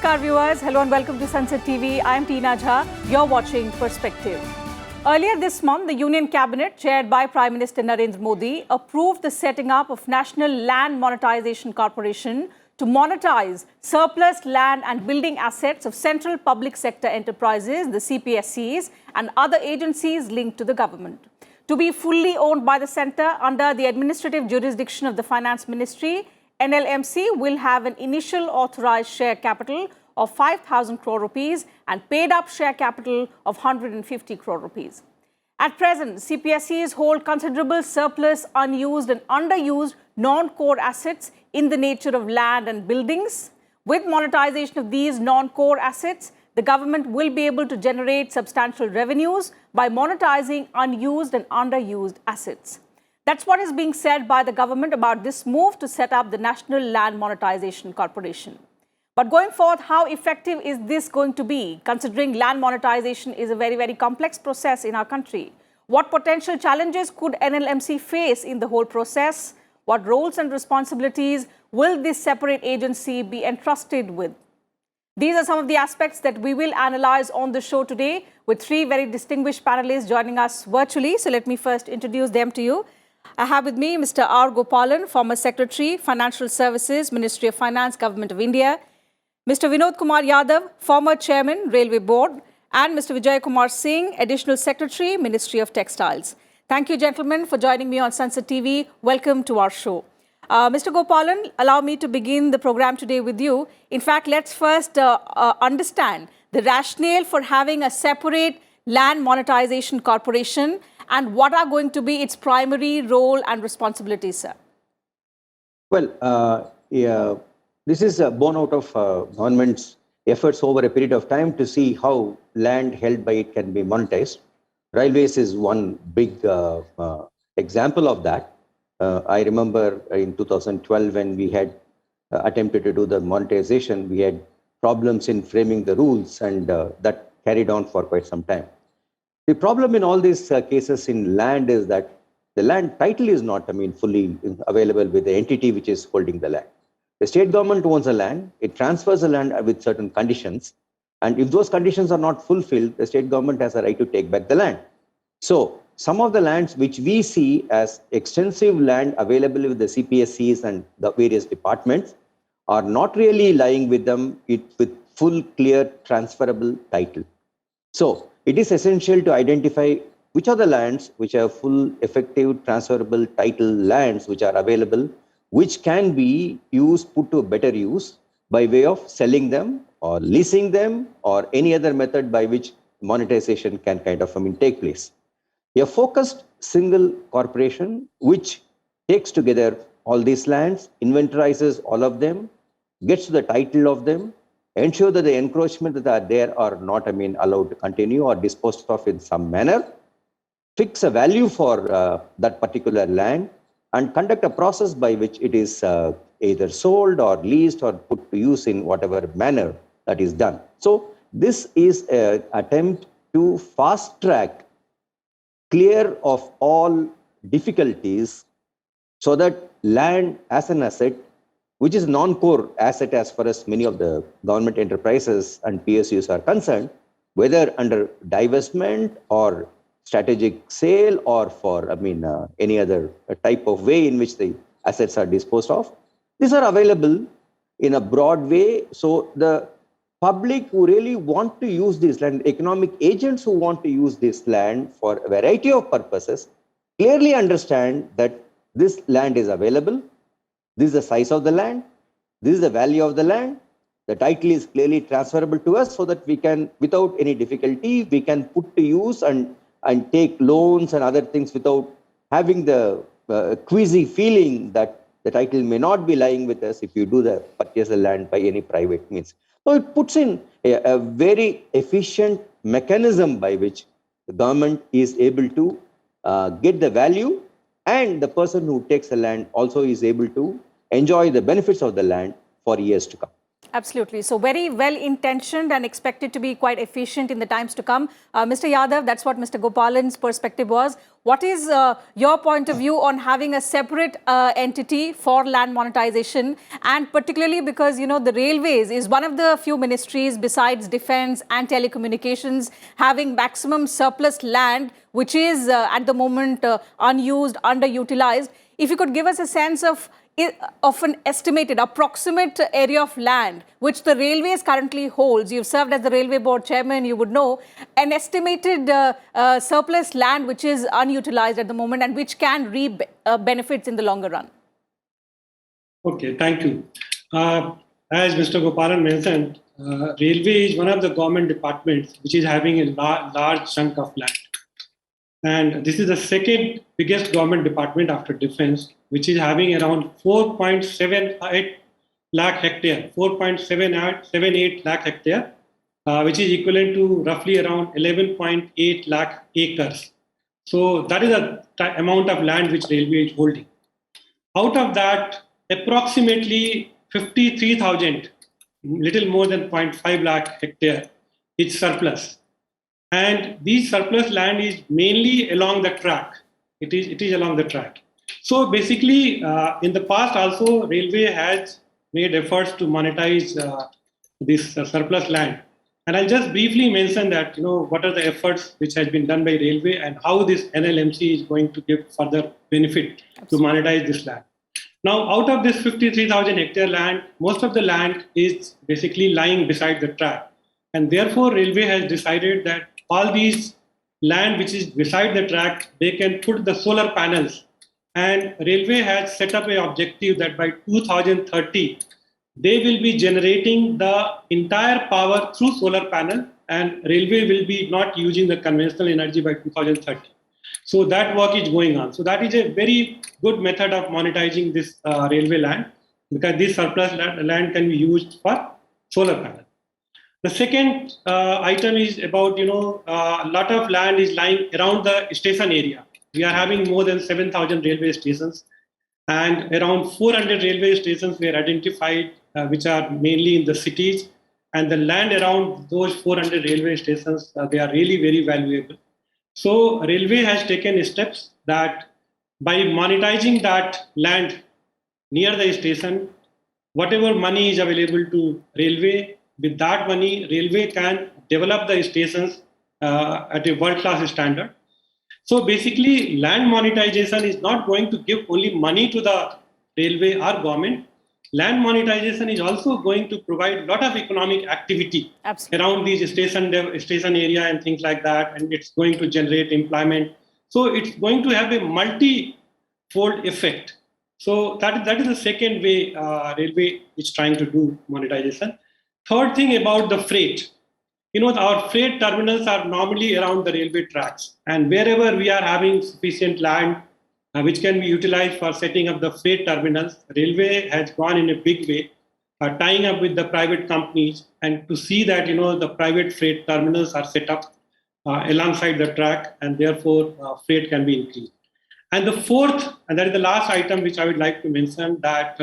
Namaskar viewers, hello and welcome to Sansad TV. I am Tina Jha, you're watching Perspective. Earlier this month, the Union Cabinet, chaired by Prime Minister Narendra Modi, approved the setting up of National Land Monetization Corporation to monetize surplus land and building assets of central public sector enterprises, the CPSEs, and other agencies linked to the government. To be fully owned by the centre under the administrative jurisdiction of the Finance Ministry, NLMC will have an initial authorised share capital of 5,000 crore rupees and paid up share capital of 150 crore rupees. At present, CPSEs hold considerable surplus, unused and underused non-core assets in the nature of land and buildings. With monetisation of these non-core assets, the government will be able to generate substantial revenues by monetising unused and underused assets. That's what is being said by the government about this move to set up the National Land Monetization Corporation. But going forth, how effective is this going to be, considering land monetization is a very complex process in our country? What potential challenges could NLMC face in the whole process? What roles and responsibilities will this separate agency be entrusted with? These are some of the aspects that we will analyze on the show today with three very distinguished panelists joining us virtually. So let me first introduce them to you. I have with me Mr. R. Gopalan, former Secretary, Financial Services, Ministry of Finance, Government of India. Mr. Vinod Kumar Yadav, former Chairman, Railway Board. And Mr. Vijay Kumar Singh, Additional Secretary, Ministry of Textiles. Thank you, gentlemen, for joining me on Sansad TV. Welcome to our show. Mr. Gopalan, allow me to begin the program today with you. In fact, let's first understand the rationale for having a separate land monetization corporation and what are going to be its primary role and responsibilities, sir? Well, this is born out of government's efforts over a period of time to see how land held by it can be monetized. Railways is one big example of that. I remember in 2012 when we had attempted to do the monetization, we had problems in framing the rules, and that carried on for quite some time. The problem in all these cases in land is that the land title is not, fully available with the entity which is holding the land. The state government owns the land, it transfers the land with certain conditions, and if those conditions are not fulfilled, the state government has a right to take back the land. So, some of the lands which we see as extensive land available with the CPSEs and the various departments are not really lying with them with full, clear, transferable title. So, it is essential to identify which are the lands which have full, effective, transferable title lands which are available, which can be used, put to a better use by way of selling them or leasing them or any other method by which monetization can take place. A focused single corporation which takes together all these lands, inventorizes all of them, gets to the title of them, ensure that the encroachment that are there are not, allowed to continue or disposed of in some manner, fix a value for that particular land, and conduct a process by which it is either sold or leased or put to use in whatever manner that is done. So this is an attempt to fast track, clear of all difficulties so that land as an asset, which is non-core asset as far as many of the government enterprises and PSUs are concerned, whether under divestment or strategic sale or for, any other type of way in which the assets are disposed of. These are available in a broad way. So the public who really want to use this land, economic agents who want to use this land for a variety of purposes, clearly understand that this land is available. This is the size of the land. This is the value of the land. The title is clearly transferable to us so that we can, without any difficulty, we can put to use and take loans and other things without having the queasy feeling that the title may not be lying with us if you do the purchase the land by any private means. So it puts in a very efficient mechanism by which the government is able to get the value, and the person who takes the land also is able to enjoy the benefits of the land for years to come. Absolutely. So very well intentioned and expected to be quite efficient in the times to come. Mr. Yadav, that's what Mr. Gopalan's perspective was. What is your point of view on having a separate entity for land monetization, and particularly because, you know, the railways is one of the few ministries besides defense and telecommunications having maximum surplus land, which is at the moment unused, underutilized. If you could give us a sense of an estimated, approximate area of land which the railways currently holds. You've served as the railway board chairman, you would know, an estimated surplus land which is unutilized at the moment and which can reap benefits in the longer run. Okay, thank you. As Mr. Gopalan mentioned, railway is one of the government departments which is having a large chunk of land. And this is the second biggest government department after defense, which is having around 4.78 lakh hectare, 4.78 lakh hectare, which is equivalent to roughly around 11.8 lakh acres. So that is the amount of land which railway is holding. Out of that, approximately 53,000, little more than 0.5 lakh hectare, is surplus. And this surplus land is mainly along the track. It is along the track. So basically, in the past also, railway has made efforts to monetize this surplus land. And I'll just briefly mention that, you know, what are the efforts which has been done by railway and how this NLMC is going to give further benefit to monetize this land. Now, out of this 53,000 hectare land, most of the land is basically lying beside the track. And therefore, railway has decided that all these land which is beside the track, they can put the solar panels. And railway has set up an objective that by 2030, they will be generating the entire power through solar panel, and railway will be not using the conventional energy by 2030. So that work is going on. So that is a very good method of monetizing this railway land, because this surplus land can be used for solar panel. The second item is about, a lot of land is lying around the station area. We are having more than 7,000 railway stations, and around 400 railway stations were identified, which are mainly in the cities. And the land around those 400 railway stations, they are really very valuable. So railway has taken steps that by monetizing that land near the station, whatever money is available to railway, with that money, railway can develop the stations at a world-class standard. So basically, land monetization is not going to give only money to the railway or government. Land monetization is also going to provide a lot of economic activity around these station area and things like that, and it's going to generate employment. So it's going to have a multi-fold effect. So that is the second way railway is trying to do monetization. Third thing about the freight. Our freight terminals are normally around the railway tracks, and wherever we are having sufficient land which can be utilized for setting up the freight terminals, railway has gone in a big way, tying up with the private companies, and to see that the private freight terminals are set up alongside the track, and therefore freight can be increased. And the fourth, and that is the last item which I would like to mention, that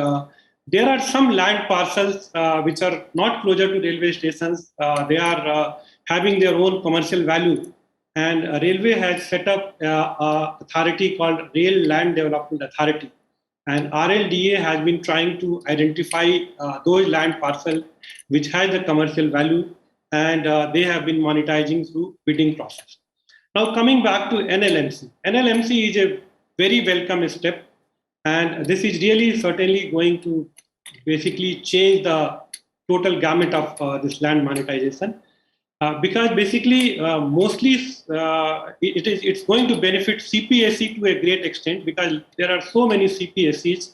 there are some land parcels which are not closer to railway stations. They are having their own commercial value. And railway has set up an authority called Rail Land Development Authority. And RLDA has been trying to identify those land parcels which has the commercial value, and they have been monetizing through bidding process. Now coming back to NLMC. NLMC is a very welcome step, and this is really certainly going to basically change the total gamut of this land monetization. Because basically, mostly it's going to benefit CPSE to a great extent, because there are so many CPSEs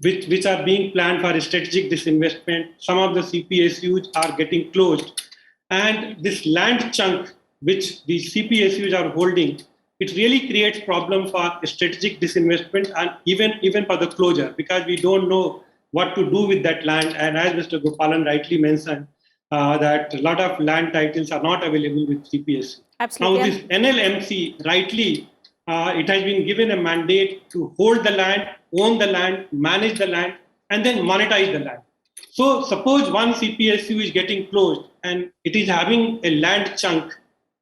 which are being planned for strategic disinvestment. Some of the CPSUs are getting closed. And this land chunk which the CPSUs are holding, it really creates problem for strategic disinvestment and even for the closure, because we don't know what to do with that land. And as Mr. Gopalan rightly mentioned, that a lot of land titles are not available with CPSE. Absolutely. Now, this NLMC, rightly, it has been given a mandate to hold the land, own the land, manage the land, and then monetize the land. So suppose one CPSU is getting closed and it is having a land chunk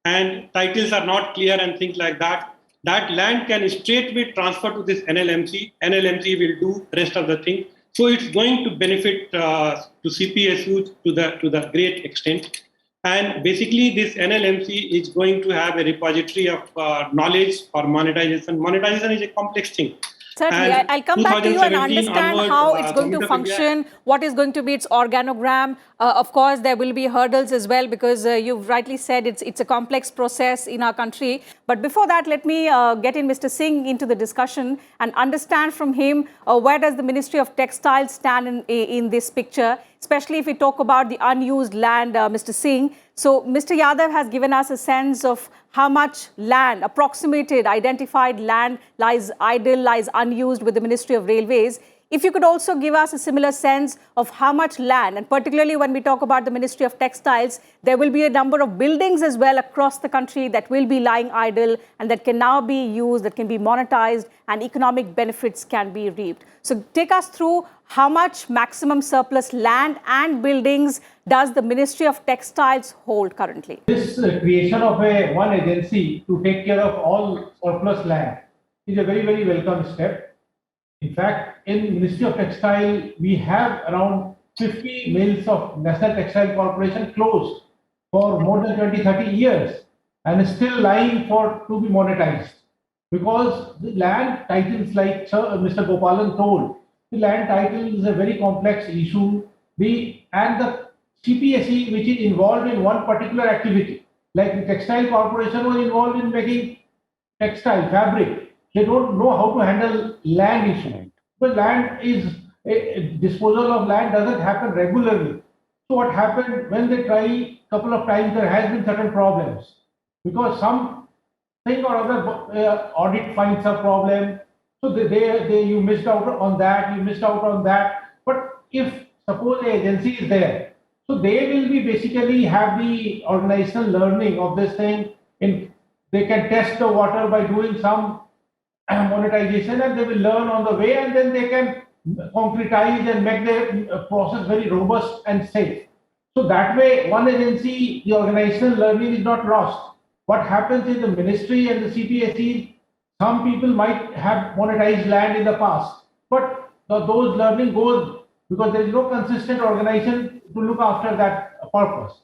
and titles are not clear and things like that. That land can straightway transfer to this NLMC. NLMC will do the rest of the thing. So it's going to benefit to CPSU to the great extent. And basically, this NLMC is going to have a repository of knowledge for monetization. Monetization is a complex thing. Certainly, And I'll come back to you and 2017 understand onward, how it's going to Government of India- function, what is going to be its organogram. Of course, there will be hurdles as well because you've rightly said it's a complex process in our country. But before that, let me get in Mr. Singh into the discussion and understand from him where does the Ministry of Textiles stand in this picture, especially if we talk about the unused land, Mr. Singh. So Mr. Yadav has given us a sense of how much land, approximated, identified land lies idle, lies unused with the Ministry of Railways. If you could also give us a similar sense of how much land, and particularly when we talk about the Ministry of Textiles, there will be a number of buildings as well across the country that will be lying idle and that can now be used, that can be monetized, and economic benefits can be reaped. So take us through how much maximum surplus land and buildings does the Ministry of Textiles hold currently? This creation of one agency to take care of all surplus land is a very, very welcome step. In fact, in Ministry of Textile, we have around 50 mills of National Textile Corporation closed for more than 20-30 years and still lying to be monetized. Because the land titles, like Mr. Gopalan told, the land title is a very complex issue. And the CPSE, which is involved in one particular activity, like the Textile Corporation was involved in making textile, fabric. They don't know how to handle land issue. But disposal of land doesn't happen regularly. So what happened when they try a couple of times, there has been certain problems because some thing or other audit finds a problem. So you missed out on that, you missed out on that. But if suppose the agency is there, so they will be basically have the organizational learning of this thing. They can test the water by doing some monetization, and they will learn on the way, and then they can concretize and make the process very robust and safe. So that way, one agency, the organizational learning is not lost. What happens in the ministry and the CPSEs, some people might have monetized land in the past, but those learning goes because there is no consistent organization to look after that purpose.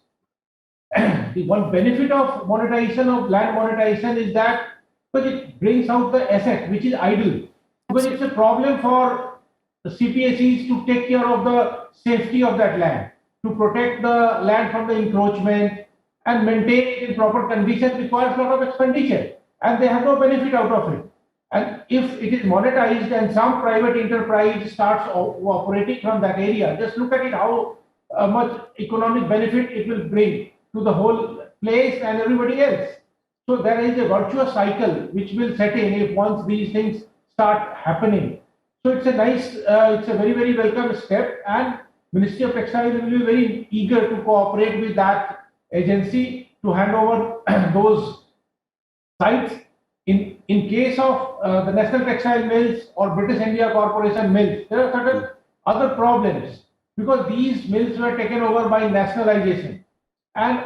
The one benefit of monetization, of land monetization, is that because it brings out the asset which is idle. Because it's a problem for the CPSEs to take care of the safety of that land, to protect the land from the encroachment and maintain it in proper condition requires a lot of expenditure, and they have no benefit out of it. And if it is monetized and some private enterprise starts operating from that area, just look at it, how much economic benefit it will bring to the whole place and everybody else. So there is a virtuous cycle which will set in if once these things start happening. So it's a nice, it's a very, very welcome step, and Ministry of Textiles will be very eager to cooperate with that agency to hand over those sites. In case of the National Textile Mills or British India Corporation mills, there are certain other problems because these mills were taken over by nationalization, and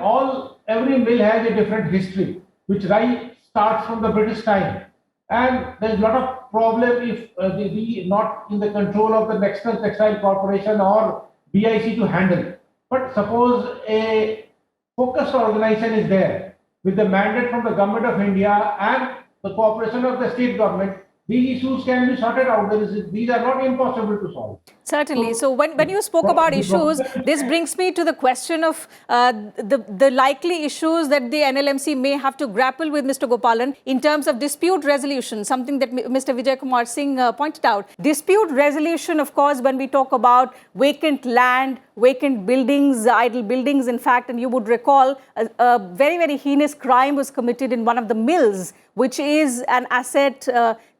every mill has a different history, which starts from the British time, and there's a lot of problem if they not in the control of the National Textile Corporation or BIC to handle. But suppose a focused organization is there with the mandate from the Government of India and the cooperation of the state government, these issues can be sorted out. These are not impossible to solve. Certainly. So when you spoke about issues, this brings me to the question of the likely issues that the NLMC may have to grapple with, Mr. Gopalan, in terms of dispute resolution, something that Mr. Vijay Kumar Singh pointed out. Dispute resolution, of course, when we talk about vacant land, vacant buildings, idle buildings, in fact, and you would recall a very, very heinous crime was committed in one of the mills, which is an asset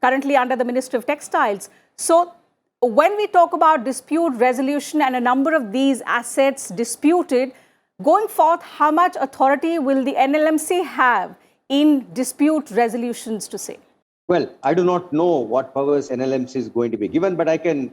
currently under the Ministry of Textiles. So when we talk about dispute resolution and a number of these assets disputed, going forth, how much authority will the NLMC have in dispute resolutions to say? Well, I do not know what powers NLMC is going to be given, but I can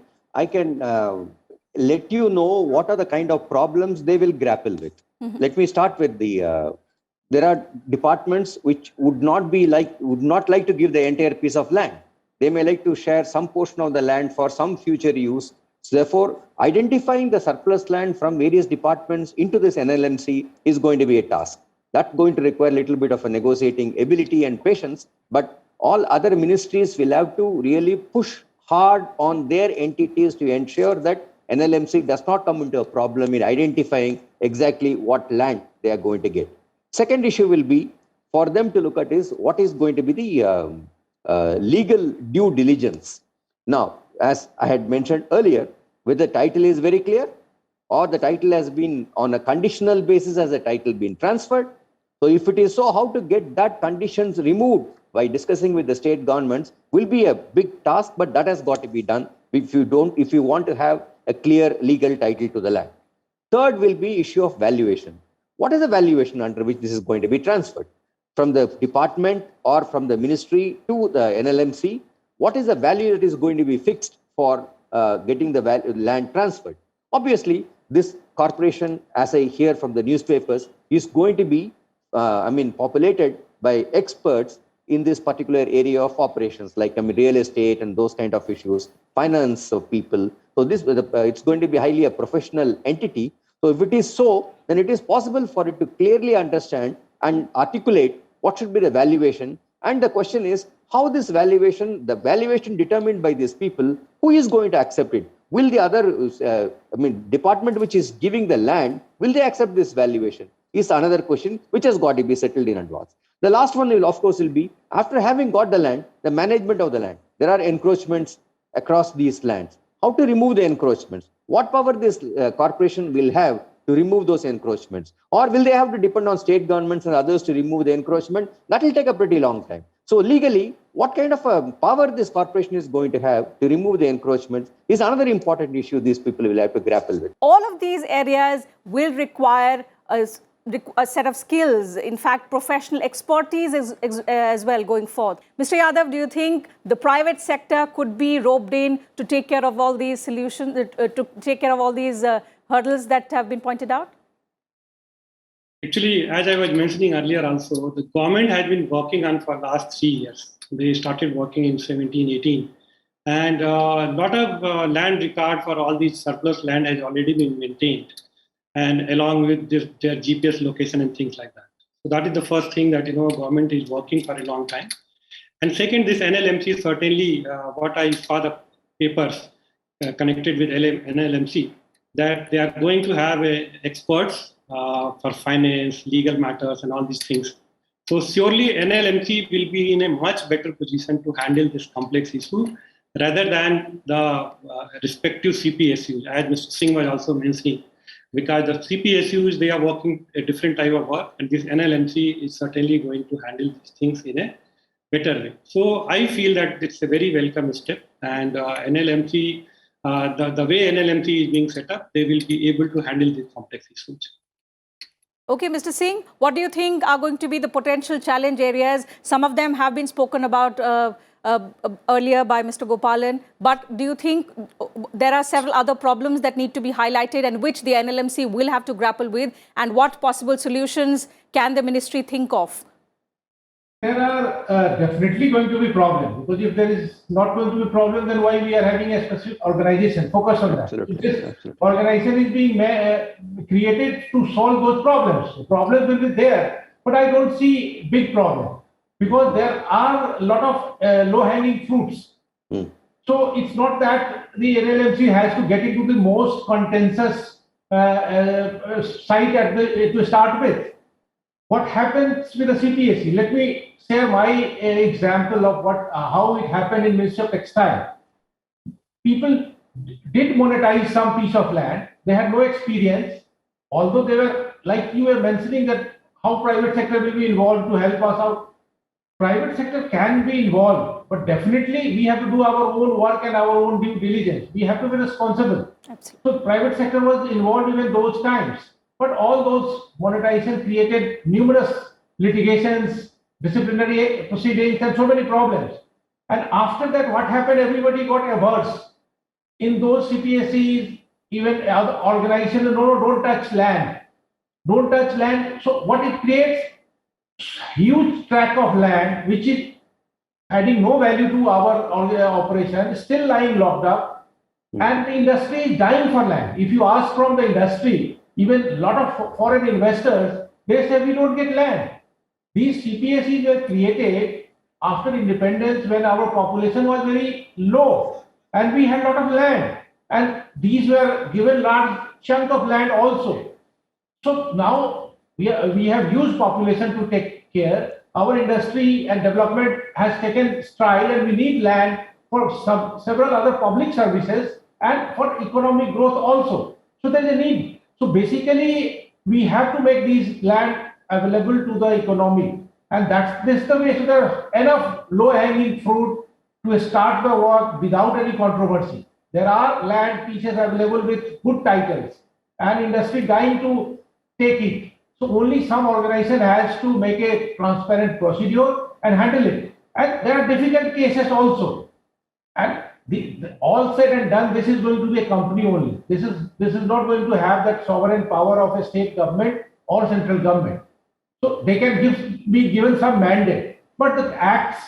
let you know what are the kind of problems they will grapple with. Let me start with there are departments which would not like to give the entire piece of land. They may like to share some portion of the land for some future use. So therefore, identifying the surplus land from various departments into this NLMC is going to be a task. That's going to require a little bit of a negotiating ability and patience, but all other ministries will have to really push hard on their entities to ensure that NLMC does not come into a problem in identifying exactly what land they are going to get. Second issue will be for them to look at is what is going to be the legal due diligence. Now, as I had mentioned earlier, whether the title is very clear or the title has been on a conditional basis, has the title been transferred. So if it is so, how to get that conditions removed by discussing with the state governments will be a big task, but that has got to be done if you want to have a clear legal title to the land. Third will be issue of valuation. What is the valuation under which this is going to be transferred? From the department or from the ministry to the NLMC, what is the value that is going to be fixed for getting the land transferred? Obviously, this corporation, as I hear from the newspapers, is going to be, populated by experts in this particular area of operations, like real estate and those kind of issues, finance of people. So this it's going to be highly a professional entity. So if it is so, then it is possible for it to clearly understand and articulate what should be the valuation. And the question is how this valuation, the valuation determined by these people, who is going to accept it? Will the other department which is giving the land, will they accept this valuation? Is another question which has got to be settled in advance. The last one will, of course, will be after having got the land, the management of the land. There are encroachments across these lands. How to remove the encroachments? What power this corporation will have to remove those encroachments? Or will they have to depend on state governments and others to remove the encroachment? That will take a pretty long time. So legally, what kind of a power this corporation is going to have to remove the encroachments is another important issue these people will have to grapple with. All of these areas will require a set of skills, in fact, professional expertise as well going forth. Mr. Yadav, do you think the private sector could be roped in to take care of all these solutions, to take care of all these hurdles that have been pointed out? Actually, as I was mentioning earlier also, the government has been working on for last 3 years. They started working in 17, 18. And a lot of land record for all these surplus land has already been maintained, and along with their GPS location and things like that. So that is the first thing that government is working for a long time. And second, this NLMC, certainly what I saw the papers connected with NLMC, that they are going to have experts for finance, legal matters, and all these things. So surely NLMC will be in a much better position to handle this complex issue rather than the respective CPSEs, as Mr. Singh was also mentioning. Because the CPSEs, they are working a different type of work, and this NLMC is certainly going to handle these things in a better way. So I feel that it's a very welcome step, and NLMC, the way NLMC is being set up, they will be able to handle these complex issues. Okay, Mr. Singh, what do you think are going to be the potential challenge areas? Some of them have been spoken about earlier by Mr. Gopalan, but do you think there are several other problems that need to be highlighted and which the NLMC will have to grapple with, and what possible solutions can the ministry think of? There are definitely going to be problems, because if there is not going to be problem, then why we are having a specific organization focus on that? Absolutely. This organization is being created to solve those problems. The problems will be there, but I don't see big problem, because there are a lot of low-hanging fruits. So it's not that the NLMC has to get into the most contentious site to start with. What happens with the CPSE? Let me share my example of how it happened in Ministry of Textiles. People did monetize some piece of land. They had no experience, although they were, like you were mentioning, that how private sector will be involved to help us out. Private sector can be involved, but definitely we have to do our own work and our own due diligence. We have to be responsible. Absolutely. So private sector was involved even those times. But all those monetization created numerous litigations, disciplinary proceedings, and so many problems. And after that, what happened? Everybody got averse. In those CPSEs, even other organizations, no, don't touch land. Don't touch land. So what it creates, huge tract of land, which is adding no value to our operation, still lying locked up, and the industry is dying for land. If you ask from the industry, even a lot of foreign investors, they say we don't get land. These CPSEs were created after independence when our population was very low and we had a lot of land, and these were given large chunk of land also. So now we have huge population to take care. Our industry and development has taken stride, and we need land for several other public services and for economic growth also. So there is a need. So basically, we have to make these land available to the economy, and this the way. So there are enough low-hanging fruit to start the work without any controversy. There are land pieces available with good titles, and industry dying to take it. So only some organization has to make a transparent procedure and handle it. And there are difficult cases also. And all said and done, this is going to be a company only. This is not going to have that sovereign power of a state government or central government. So they can be given some mandate. But the acts,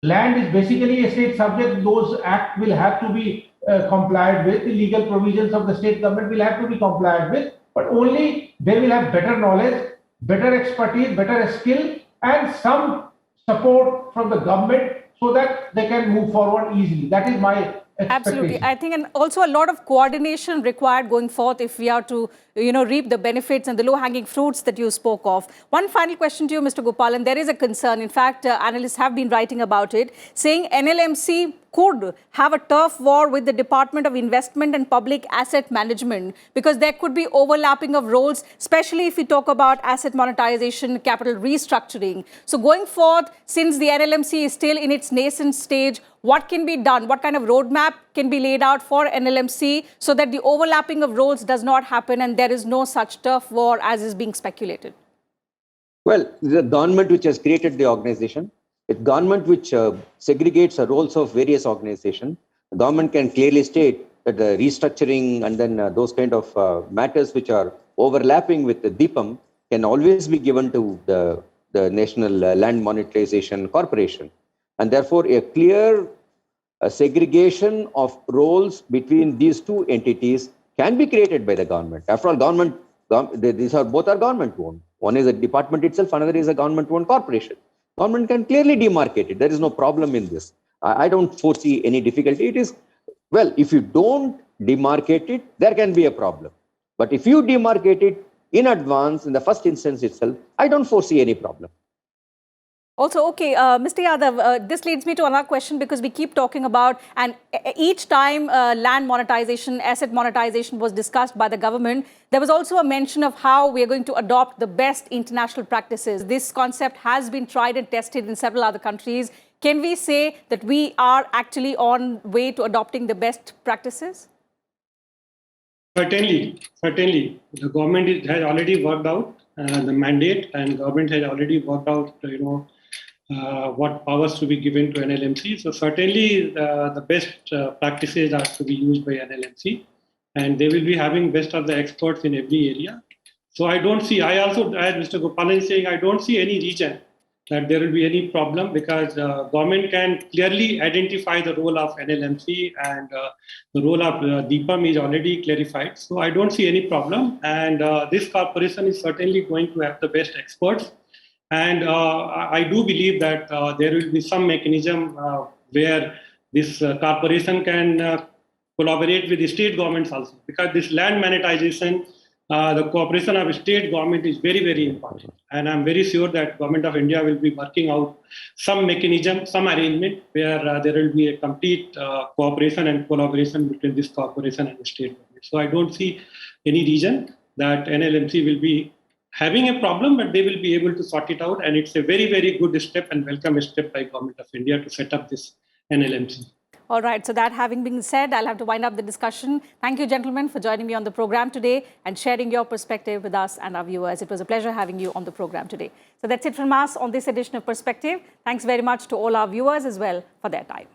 land is basically a state subject. Those acts will have to be complied with. The legal provisions of the state government will have to be complied with. But only they will have better knowledge, better expertise, better skill, and some support from the government so that they can move forward easily. That is my expectation. Absolutely. I think, and also a lot of coordination required going forth if we are to, reap the benefits and the low-hanging fruits that you spoke of. One final question to you, Mr. Gopalan. There is a concern. In fact, analysts have been writing about it, saying NLMC could have a turf war with the Department of Investment and Public Asset Management because there could be overlapping of roles, especially if we talk about asset monetization, capital restructuring. So going forth, since the NLMC is still in its nascent stage, what can be done? What kind of roadmap can be laid out for NLMC so that the overlapping of roles does not happen and there is no such turf war as is being speculated? Well, the government which has created the organization, a government which segregates the roles of various organizations, the government can clearly state that the restructuring and then those kind of matters which are overlapping with the DIPAM can always be given to the National Land Monetization Corporation. And therefore, a clear segregation of roles between these two entities can be created by the government. After all, these are both are government-owned. One is a department itself, another is a government-owned corporation. Government can clearly demarcate it. There is no problem in this. I don't foresee any difficulty. It is, well, if you don't demarcate it, there can be a problem. But if you demarcate it in advance, in the first instance itself, I don't foresee any problem. Also, okay, Mr. Yadav, this leads me to another question because we keep talking about, and each time land monetization, asset monetization was discussed by the government, there was also a mention of how we are going to adopt the best international practices. This concept has been tried and tested in several other countries. Can we say that we are actually on way to adopting the best practices? Certainly. The government has already worked out the mandate, and government has already worked out, what powers to be given to NLMC. So certainly the best practices are to be used by NLMC, and they will be having best of the experts in every area. So I don't see, I also, as Mr. Gopalan is saying, I don't see any reason that there will be any problem because government can clearly identify the role of NLMC and the role of DIPAM is already clarified. So I don't see any problem, and this corporation is certainly going to have the best experts. And I do believe that there will be some mechanism where this corporation can collaborate with the state governments also, because this land monetization, the cooperation of state government is very, very important. And I'm very sure that Government of India will be working out some mechanism, some arrangement where there will be a complete cooperation and collaboration between this corporation and the state government. So I don't see any reason that NLMC will be having a problem, but they will be able to sort it out. And it's a very, very good step and welcome step by Government of India to set up this NLMC. All right. So that having been said, I'll have to wind up the discussion. Thank you, gentlemen, for joining me on the program today and sharing your perspective with us and our viewers. It was a pleasure having you on the program today. So that's it from us on this edition of Perspective. Thanks very much to all our viewers as well for their time.